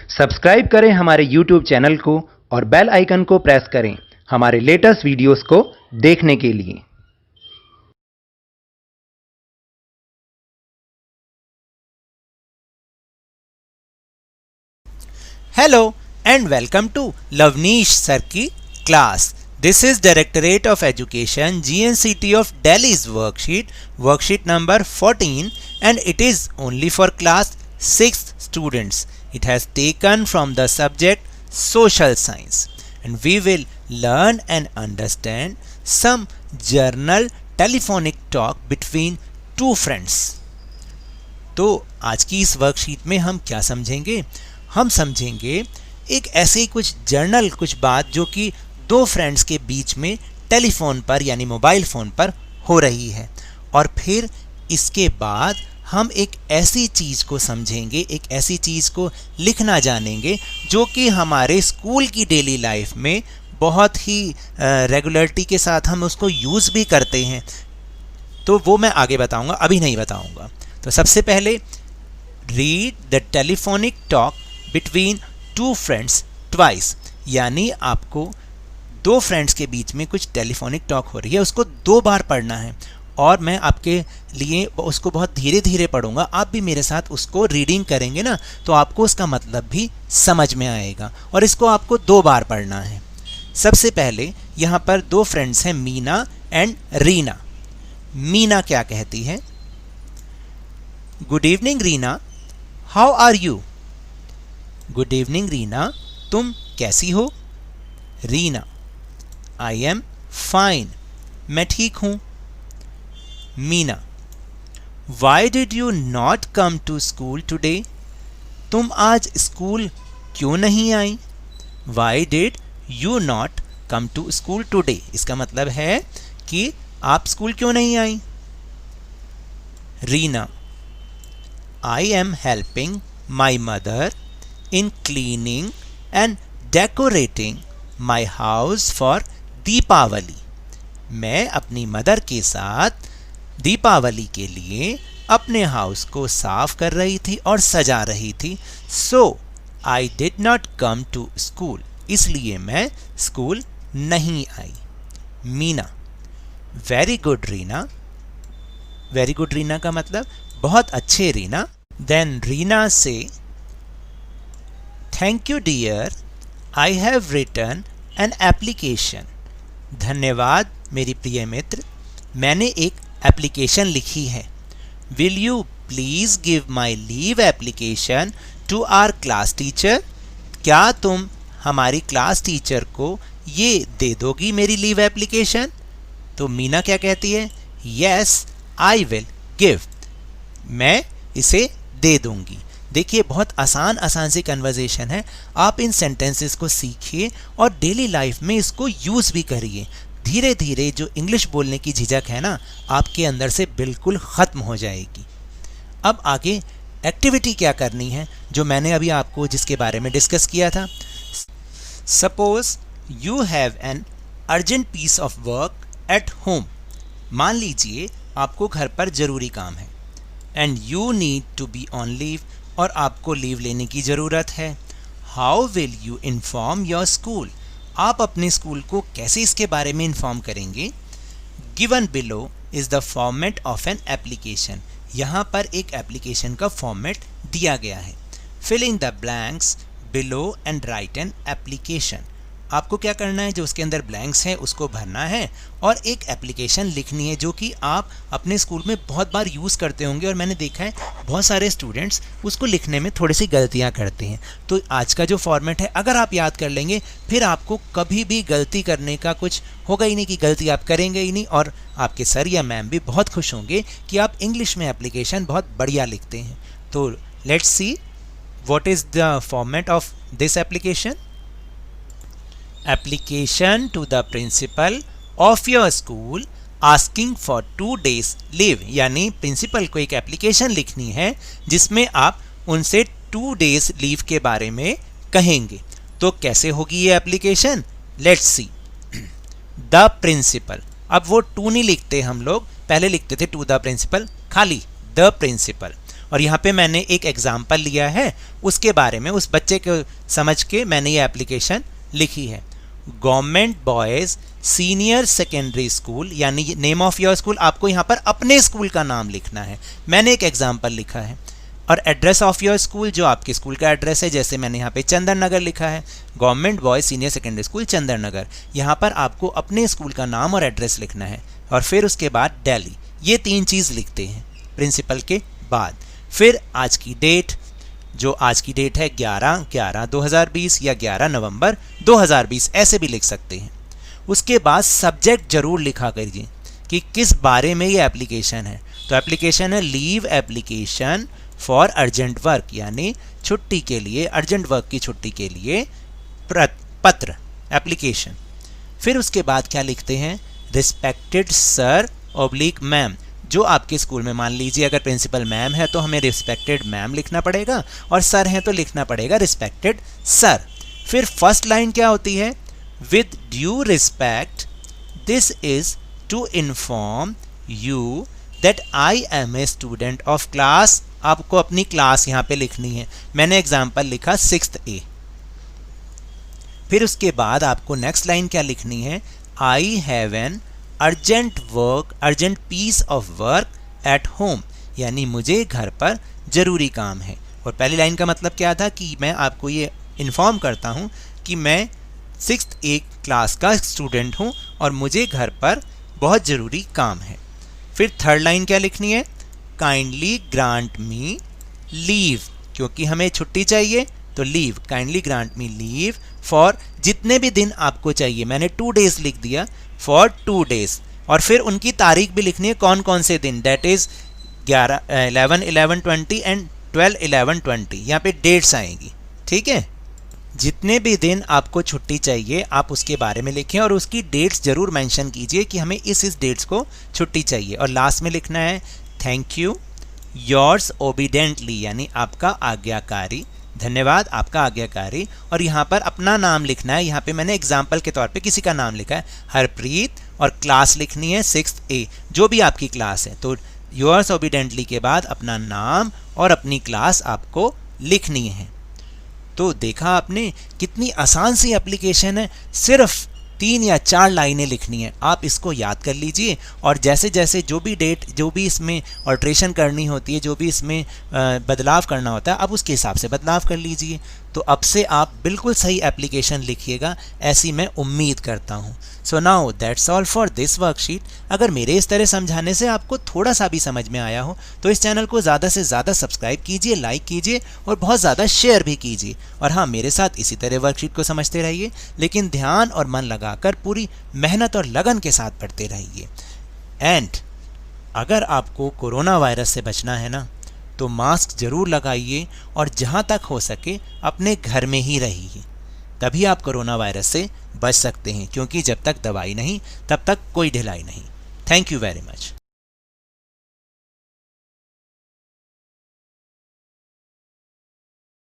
Subscribe करें हमारे YouTube channel को और बेल आइकन को प्रेस करें हमारे लेटेस्ट वीडियोस को देखने के लिए। Hello and welcome to Lavneesh Sir की class. This is Directorate of Education GNCT of Delhi's worksheet number 14, and it is only for class 6th students. It has taken from the subject Social Science, and we will learn and understand some journal telephonic talk between two friends. तो आज की इस worksheet में हम क्या समझेंगे? हम समझेंगे एक ऐसे ही कुछ जर्नल, कुछ बात जो कि दो फ्रेंड्स के बीच में टेलीफोन पर यानी मोबाइल फ़ोन पर हो रही है, और फिर इसके बाद हम एक ऐसी चीज़ को समझेंगे, एक ऐसी चीज़ को लिखना जानेंगे जो कि हमारे स्कूल की डेली लाइफ में बहुत ही रेगुलरिटी के साथ हम उसको यूज़ भी करते हैं। तो वो मैं आगे बताऊंगा, अभी नहीं बताऊंगा। तो सबसे पहले read the telephonic talk between two friends twice, यानी आपको दो फ्रेंड्स के बीच में कुछ टेलीफोनिक टॉक हो रही है, उसको 2 बार पढ़ना है, और मैं आपके लिए उसको बहुत धीरे धीरे पढ़ूंगा। आप भी मेरे साथ उसको रीडिंग करेंगे ना, तो आपको उसका मतलब भी समझ में आएगा, और इसको आपको 2 बार पढ़ना है। सबसे पहले यहाँ पर 2 फ्रेंड्स हैं, मीना एंड रीना। मीना क्या कहती है? Good evening Reena, how are you? Good evening Reena, तुम कैसी हो? रीना, आई एम फाइन, मैं ठीक हूं। Meena, why did you not come to school today? तुम आज स्कूल क्यों नहीं आई? Why did you not come to school today, इसका मतलब है कि आप स्कूल क्यों नहीं आई? Reena, I am helping my mother in cleaning and decorating my house for Deepawali. मैं अपनी मदर के साथ दीपावली के लिए अपने हाउस को साफ कर रही थी और सजा रही थी। So I did not come to school, इसलिए मैं स्कूल नहीं आई। Meena, very good Reena. Very good Reena का मतलब बहुत अच्छे Reena. Then Reena say, thank you dear, I have written an application. धन्यवाद मेरी प्रिय मित्र, मैंने एक एप्लीकेशन लिखी है। Will you please give my leave application to our class teacher? क्या तुम हमारी क्लास टीचर को ये दे दोगी मेरी लीव एप्लीकेशन? तो मीना क्या कहती है? Yes, I will give. मैं इसे दे दूंगी। देखिए, बहुत आसान सी कन्वर्सेशन है। आप इन सेंटेंसेस को सीखिए और डेली लाइफ में इसको यूज़ भी करिए। धीरे धीरे जो इंग्लिश बोलने की झिझक है ना, आपके अंदर से बिल्कुल ख़त्म हो जाएगी। अब आगे एक्टिविटी क्या करनी है, जो मैंने अभी आपको जिसके बारे में डिस्कस किया था। Suppose you have an urgent piece of work at home. मान लीजिए आपको घर पर ज़रूरी काम है, and you need to be on leave, और आपको लीव लेने की ज़रूरत है। How will you inform your school? आप अपने स्कूल को कैसे इसके बारे में इन्फॉर्म करेंगे? Given below is the format of an application. यहाँ पर एक एप्लीकेशन का फॉर्मेट दिया गया है। Filling the blanks below and write an application. आपको क्या करना है, जो उसके अंदर ब्लैंक्स हैं उसको भरना है और एक एप्लीकेशन लिखनी है, जो कि आप अपने स्कूल में बहुत बार यूज़ करते होंगे। और मैंने देखा है बहुत सारे स्टूडेंट्स उसको लिखने में थोड़ी सी गलतियां करते हैं। तो आज का जो फॉर्मेट है, अगर आप याद कर लेंगे, फिर आपको कभी भी गलती करने का कुछ होगा ही नहीं, कि गलती आप करेंगे ही नहीं, और आपके सर या मैम भी बहुत खुश होंगे कि आप इंग्लिश में एप्लीकेशन बहुत बढ़िया लिखते हैं। तो let's see what is the format of this application. Application to the principal of your school asking for 2 days leave, यानी प्रिंसिपल को एक एप्लीकेशन लिखनी है जिसमें आप उनसे 2 days लीव के बारे में कहेंगे। तो कैसे होगी ये application? Let's see. The principal, अब वो टू नहीं लिखते हम लोग, पहले लिखते थे टू द प्रिंसिपल, खाली द प्रिंसिपल, और यहाँ पे मैंने एक एग्जाम्पल लिया है, उसके बारे में उस बच्चे को समझ के मैंने ये एप्लीकेशन लिखी है। Government boys senior secondary school, यानी नेम ऑफ योर स्कूल, आपको यहाँ पर अपने स्कूल का नाम लिखना है। मैंने एक एग्जाम्पल लिखा है। और एड्रेस ऑफ योर स्कूल, जो आपके स्कूल का एड्रेस है, जैसे मैंने यहाँ पे चंदन नगर लिखा है, government boys senior secondary school Chandan Nagar. यहाँ पर आपको अपने स्कूल का नाम और एड्रेस लिखना है, और फिर उसके बाद दिल्ली। ये 3 चीज़ लिखते हैं प्रिंसिपल के बाद। फिर आज की डेट, जो आज की डेट है 11/11/2020 या 11 नवंबर 2020, ऐसे भी लिख सकते हैं। उसके बाद सब्जेक्ट जरूर लिखा करिए कि किस बारे में ये एप्लीकेशन है। तो एप्लीकेशन है leave application for urgent work, यानी छुट्टी के लिए, अर्जेंट वर्क की छुट्टी के लिए पत्र, एप्लीकेशन। फिर उसके बाद क्या लिखते हैं, रिस्पेक्टेड सर ऑब्लिक मैम। जो आपके स्कूल में, मान लीजिए अगर प्रिंसिपल मैम है तो हमें रिस्पेक्टेड मैम लिखना पड़ेगा, और सर हैं तो लिखना पड़ेगा रिस्पेक्टेड सर। फिर फर्स्ट लाइन क्या होती है, with due respect this is to inform you that I am a student of class. आपको अपनी क्लास यहाँ पे लिखनी है। मैंने एग्जाम्पल लिखा 6th A। फिर उसके बाद आपको नेक्स्ट लाइन क्या लिखनी है, I have an urgent work, urgent piece of work at home, यानी मुझे घर पर ज़रूरी काम है। और पहली लाइन का मतलब क्या था कि मैं आपको ये इन्फॉर्म करता हूँ कि मैं 6th A क्लास का स्टूडेंट हूँ और मुझे घर पर बहुत ज़रूरी काम है। फिर थर्ड लाइन क्या लिखनी है, काइंडली ग्रांट मी लीव, क्योंकि हमें छुट्टी चाहिए तो leave, kindly grant me leave for, जितने भी दिन आपको चाहिए। मैंने 2 days लिख दिया, फॉर 2 days। और फिर उनकी तारीख भी लिखनी है, कौन कौन से दिन, दैट इज 11/11/20 एंड 12/11/20, यहाँ पे डेट्स आएंगी। ठीक है, जितने भी दिन आपको छुट्टी चाहिए आप उसके बारे में लिखें, और उसकी डेट्स जरूर मेंशन कीजिए कि हमें इस डेट्स को छुट्टी चाहिए। और लास्ट में लिखना है थैंक यू योर्स ओबीडेंटली, यानी आपका आज्ञाकारी, धन्यवाद आपका आज्ञाकारी। और यहाँ पर अपना नाम लिखना है। यहाँ पे मैंने एग्जाम्पल के तौर पे किसी का नाम लिखा है हरप्रीत, और क्लास लिखनी है 6th A, जो भी आपकी क्लास है। तो योर्स ओबीडेंटली के बाद अपना नाम और अपनी क्लास आपको लिखनी है। तो देखा आपने कितनी आसान सी एप्लीकेशन है, सिर्फ 3 या 4 लाइनें लिखनी है। आप इसको याद कर लीजिए, और जैसे जैसे जो भी डेट, जो भी इसमें ऑल्ट्रेशन करनी होती है, जो भी इसमें बदलाव करना होता है, आप उसके हिसाब से बदलाव कर लीजिए। तो अब से आप बिल्कुल सही एप्लीकेशन लिखिएगा, ऐसी मैं उम्मीद करता हूँ। So now that's all for this worksheet. अगर मेरे इस तरह समझाने से आपको थोड़ा सा भी समझ में आया हो तो इस चैनल को ज़्यादा से ज़्यादा सब्सक्राइब कीजिए, लाइक कीजिए, और बहुत ज़्यादा शेयर भी कीजिए। और हाँ, मेरे साथ इसी तरह वर्कशीट को समझते रहिए, लेकिन ध्यान और मन लगाकर पूरी मेहनत और लगन के साथ पढ़ते रहिए। एंड अगर आपको कोरोना वायरस से बचना है ना, तो मास्क ज़रूर लगाइए, और जहाँ तक हो सके अपने घर में ही रहिए, तभी आप कोरोना वायरस से बच सकते हैं। क्योंकि जब तक दवाई नहीं तब तक कोई ढिलाई नहीं। Thank you very much.